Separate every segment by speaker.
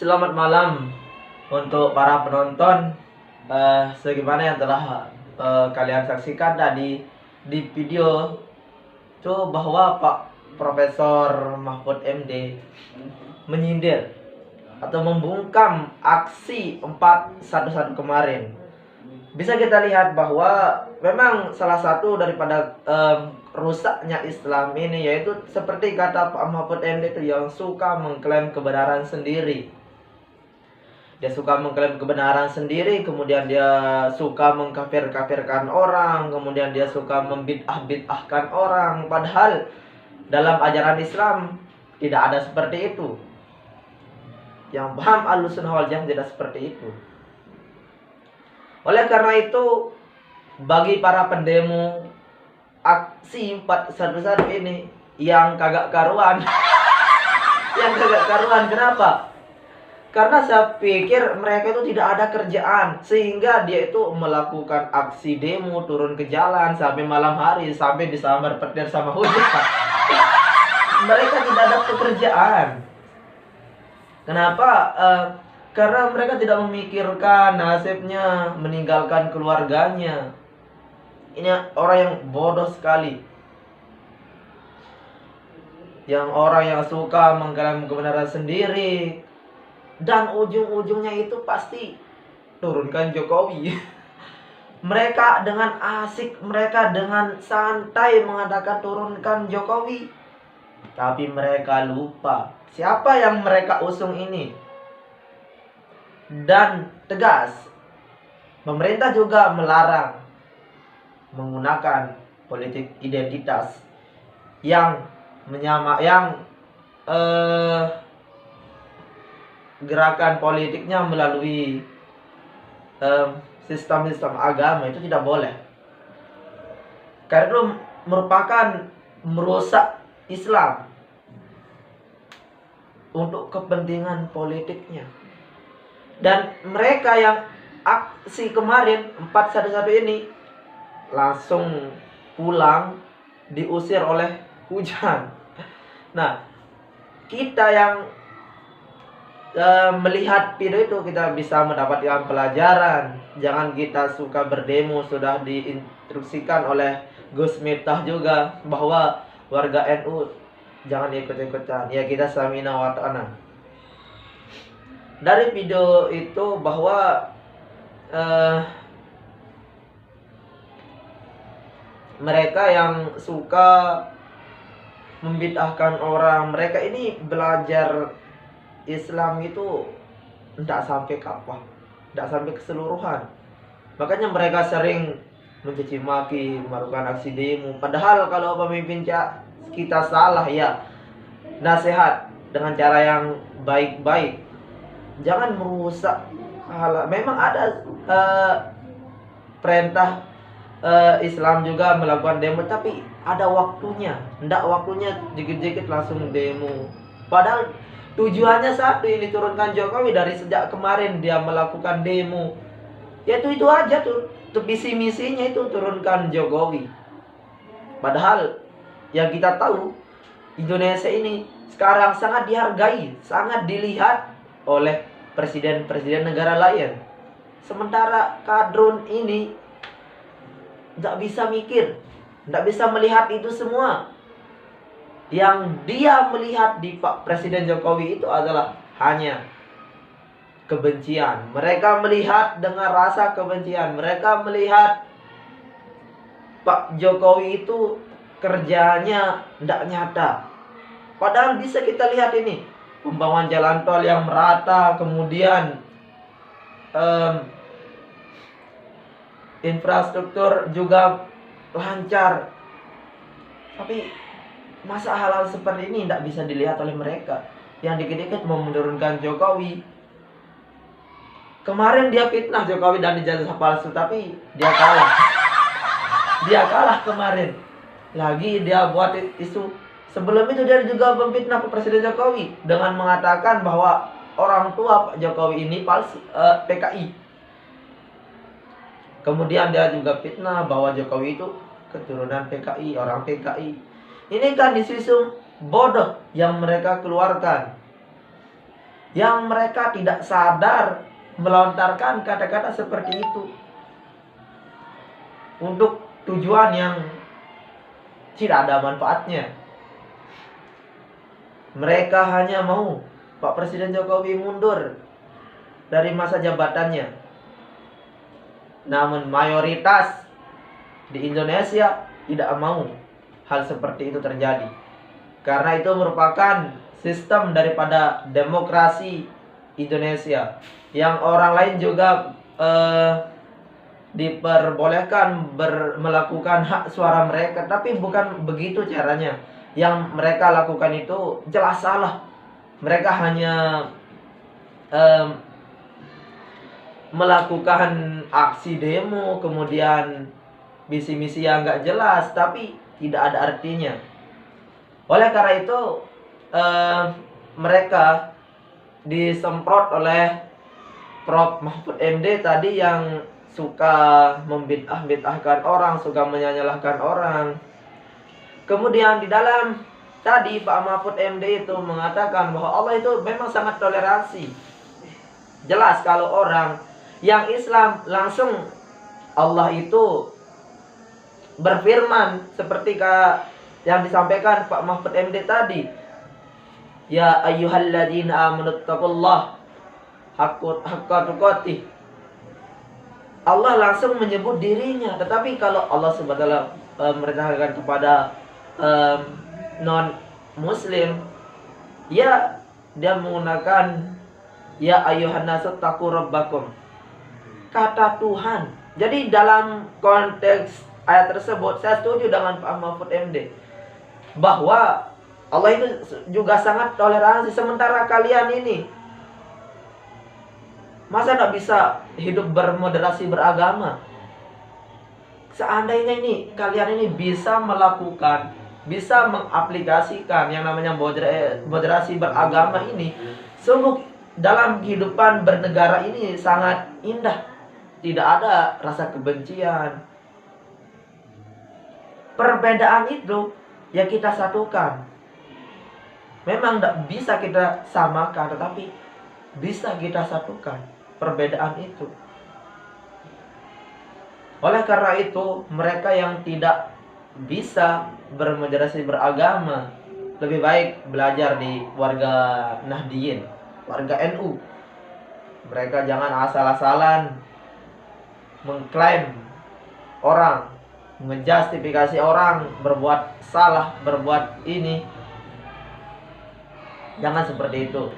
Speaker 1: Selamat malam untuk para penonton. Sebagaimana yang telah kalian saksikan tadi di video itu bahwa Pak Profesor Mahfud MD menyindir atau membungkam aksi 411 kemarin. Bisa kita lihat bahwa memang salah satu daripada rusaknya Islam ini yaitu seperti kata Pak Mahfud MD itu yang suka mengklaim kebenaran sendiri. Dia suka mengklaim kebenaran sendiri, kemudian dia suka mengkafir-kafirkan orang, kemudian dia suka membid'ah-bid'ahkan orang. Padahal dalam ajaran Islam tidak ada seperti itu. Yang paham Ahlussunnah wal Jamaah tidak seperti itu. Oleh karena itu, bagi para pendemo aksi 411 ini yang kagak karuan, kenapa? Karena saya pikir mereka itu tidak ada kerjaan, sehingga dia itu melakukan aksi demo, turun ke jalan sampai malam hari, sampai disambar petir sama hujan. Mereka tidak ada pekerjaan. Kenapa? Karena mereka tidak memikirkan nasibnya, meninggalkan keluarganya. Ini orang yang bodoh sekali. Yang orang yang suka mengklaim kebenaran sendiri, dan ujung-ujungnya itu pasti turunkan Jokowi. Mereka dengan asik, mereka dengan santai mengatakan turunkan Jokowi. Tapi mereka lupa siapa yang mereka usung ini. Dan tegas, pemerintah juga melarang menggunakan politik identitas yang gerakan politiknya melalui sistem-sistem agama itu tidak boleh. Karena itu merupakan merusak Islam untuk kepentingan politiknya. Dan mereka yang aksi kemarin 411 ini langsung pulang, diusir oleh hujan. Nah, kita yang melihat video itu kita bisa mendapatkan pelajaran. Jangan kita suka berdemo, sudah diinstruksikan oleh Gus Miftah juga bahwa warga NU jangan ikut-ikutan. Ya, kita samina wa ta'ana. Dari video itu bahwa mereka yang suka membid'ahkan orang, mereka ini belajar Islam itu tidak sampai kapal, tidak sampai keseluruhan. Makanya mereka sering mencaci maki, melakukan aksi demo. Padahal kalau pemimpin kita salah, ya nasihat dengan cara yang baik-baik. Jangan merusak hal. Memang ada perintah Islam juga melakukan demo, tapi ada waktunya. Tidak waktunya dikit-dikit langsung demo. Padahal tujuannya satu, ini turunkan Jokowi. Dari sejak kemarin dia melakukan demo, yaitu itu aja tuh, visi misinya itu turunkan Jokowi. Padahal yang kita tahu, Indonesia ini sekarang sangat dihargai, sangat dilihat oleh presiden-presiden negara lain. Sementara kadrun ini tidak bisa mikir, tidak bisa melihat itu semua. Yang dia melihat di Pak Presiden Jokowi itu adalah hanya kebencian. Mereka melihat dengan rasa kebencian. Mereka melihat Pak Jokowi itu kerjanya tidak nyata. Padahal bisa kita lihat ini, pembangunan jalan tol yang merata, kemudian infrastruktur juga lancar. Tapi masa hal-hal seperti ini tidak bisa dilihat oleh mereka yang dikit-dikit mau menurunkan Jokowi. Kemarin dia fitnah Jokowi dan ijazah palsu, tapi dia kalah. Dia kalah kemarin. Lagi dia buat isu. Sebelum itu dia juga memfitnah Presiden Jokowi dengan mengatakan bahwa orang tua Pak Jokowi ini palsu, PKI. Kemudian dia juga fitnah bahwa Jokowi itu keturunan PKI, orang PKI. Ini kan isu-isu bodoh yang mereka keluarkan. yang mereka tidak sadar melontarkan kata-kata seperti itu untuk tujuan yang tidak ada manfaatnya. Mereka hanya mau Pak Presiden Jokowi mundur dari masa jabatannya. Namun mayoritas di Indonesia tidak mau hal seperti itu terjadi. Karena itu merupakan sistem daripada demokrasi Indonesia yang orang lain juga diperbolehkan melakukan hak suara mereka, tapi bukan begitu caranya. Yang mereka lakukan itu jelas salah. Mereka hanya melakukan aksi demo, kemudian misi-misi yang nggak jelas, tapi tidak ada artinya. Oleh karena itu mereka disemprot oleh Prof. Mahfud MD tadi yang suka membid'ah-bid'ahkan orang, suka menyalahkan orang. Kemudian di dalam tadi Pak Mahfud MD itu mengatakan bahwa Allah itu memang sangat toleransi. Jelas kalau orang yang Islam langsung Allah itu berfirman seperti yang disampaikan Pak Mahfud MD tadi. Ya ayyuhalladzina amanu taqullaha haqqa tuqatih. Allah langsung menyebut dirinya. Tetapi kalau Allah Subhanahu memerintahkan kepada non muslim, ya dia menggunakan ya ayyuhan nasu taqu rabbakum, kata Tuhan. Jadi dalam konteks ayat tersebut saya setuju dengan Pak Mahfud MD bahwa Allah itu juga sangat toleransi. Sementara kalian ini masa nggak bisa hidup bermoderasi beragama? Seandainya ini kalian ini bisa melakukan, bisa mengaplikasikan yang namanya moderasi beragama ini, sungguh dalam kehidupan bernegara ini sangat indah. Tidak ada rasa kebencian. Perbedaan itu ya kita satukan. Memang tidak bisa kita samakan, tetapi bisa kita satukan perbedaan itu. Oleh karena itu, mereka yang tidak bisa bermoderasi beragama lebih baik belajar di warga Nahdliyin, warga NU. Mereka jangan asal-asalan mengklaim orang, menjustifikasi orang berbuat salah, berbuat ini. Jangan seperti itu.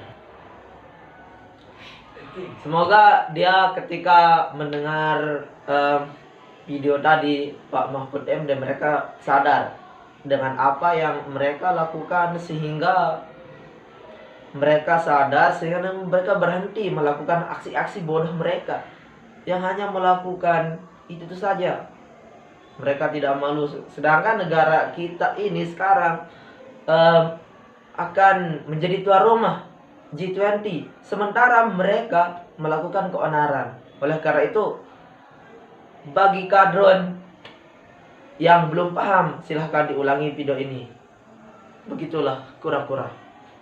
Speaker 1: Semoga dia ketika mendengar video tadi Pak Mahfud MD, mereka sadar dengan apa yang mereka lakukan, sehingga mereka sadar, sehingga mereka berhenti melakukan aksi-aksi bodoh mereka yang hanya melakukan itu saja. Mereka tidak malu. Sedangkan negara kita ini sekarang akan menjadi tuan rumah G20, sementara mereka melakukan keonaran. Oleh karena itu, bagi kadron yang belum paham, silahkan diulangi video ini. Begitulah kura-kura.